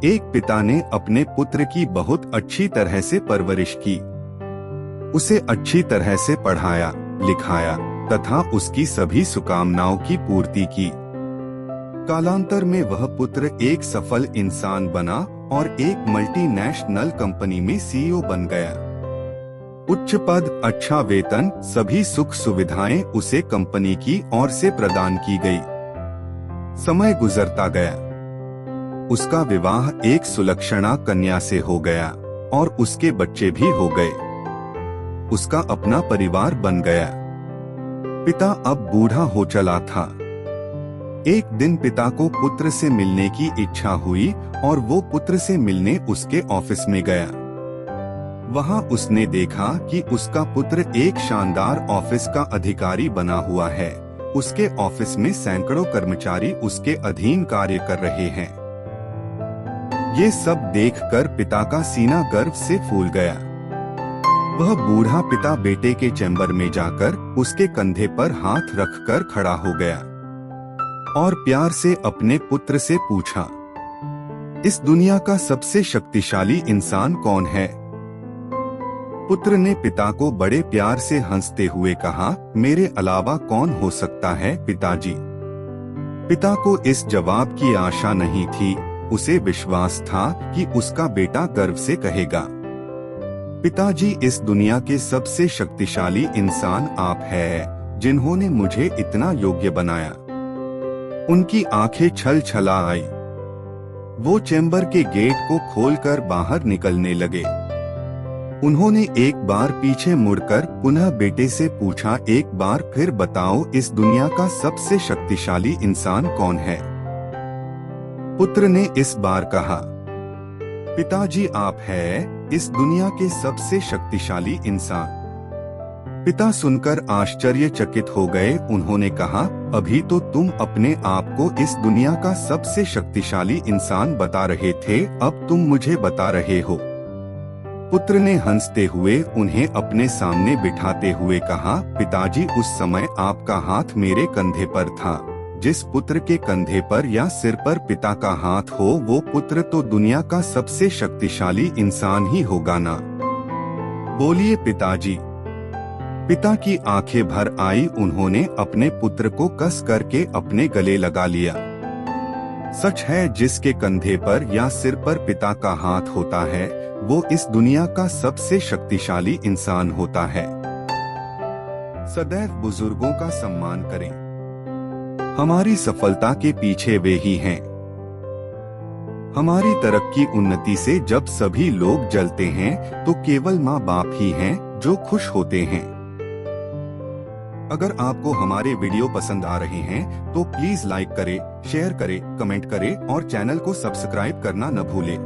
एक पिता ने अपने पुत्र की बहुत अच्छी तरह से परवरिश की, उसे अच्छी तरह से पढ़ाया लिखाया तथा उसकी सभी सुकामनाओं की पूर्ति की। कालांतर में वह पुत्र एक सफल इंसान बना और एक मल्टीनेशनल कंपनी में सीईओ बन गया। उच्च पद, अच्छा वेतन, सभी सुख सुविधाएं उसे कंपनी की ओर से प्रदान की गई। समय गुजरता गया, उसका विवाह एक सुलक्षणा कन्या से हो गया और उसके बच्चे भी हो गए। उसका अपना परिवार बन गया। पिता अब बूढ़ा हो चला था। एक दिन पिता को पुत्र से मिलने की इच्छा हुई और वो पुत्र से मिलने उसके ऑफिस में गया। वहां उसने देखा कि उसका पुत्र एक शानदार ऑफिस का अधिकारी बना हुआ है। उसके ऑफिस में सैकड़ों कर्मचारी उसके अधीन कार्य कर रहे हैं। ये सब देखकर पिता का सीना गर्व से फूल गया। वह बूढ़ा पिता बेटे के चैम्बर में जाकर उसके कंधे पर हाथ रखकर खड़ा हो गया और प्यार से अपने पुत्र से पूछा, इस दुनिया का सबसे शक्तिशाली इंसान कौन है? पुत्र ने पिता को बड़े प्यार से हंसते हुए कहा, मेरे अलावा कौन हो सकता है पिताजी। पिता को इस जवाब की आशा नहीं थी। उसे विश्वास था कि उसका बेटा गर्व से कहेगा, पिताजी, इस दुनिया के सबसे शक्तिशाली इंसान आप हैं, जिन्होंने मुझे इतना योग्य बनाया। उनकी आंखें छल छला आई। वो चैम्बर के गेट को खोलकर बाहर निकलने लगे। उन्होंने एक बार पीछे मुड़कर पुनः बेटे से पूछा, एक बार फिर बताओ, इस दुनिया का सबसे शक्तिशाली इंसान कौन है? पुत्र ने इस बार कहा, पिताजी, आप हैं इस दुनिया के सबसे शक्तिशाली इंसान। पिता सुनकर आश्चर्यचकित हो गए। उन्होंने कहा, अभी तो तुम अपने आप को इस दुनिया का सबसे शक्तिशाली इंसान बता रहे थे, अब तुम मुझे बता रहे हो। पुत्र ने हंसते हुए उन्हें अपने सामने बिठाते हुए कहा, पिताजी, उस समय आपका हाथ मेरे कंधे पर था। जिस पुत्र के कंधे पर या सिर पर पिता का हाथ हो, वो पुत्र तो दुनिया का सबसे शक्तिशाली इंसान ही होगा ना। बोलिए पिताजी। पिता की आंखें भर आई। उन्होंने अपने पुत्र को कस करके अपने गले लगा लिया। सच है, जिसके कंधे पर या सिर पर पिता का हाथ होता है, वो इस दुनिया का सबसे शक्तिशाली इंसान होता है। सदैव बुजुर्गों का सम्मान करें। हमारी सफलता के पीछे वे ही हैं। हमारी तरक्की उन्नति से जब सभी लोग जलते हैं तो केवल माँ बाप ही हैं जो खुश होते हैं। अगर आपको हमारे वीडियो पसंद आ रहे हैं तो प्लीज लाइक करें, शेयर करें, कमेंट करें और चैनल को सब्सक्राइब करना न भूलें।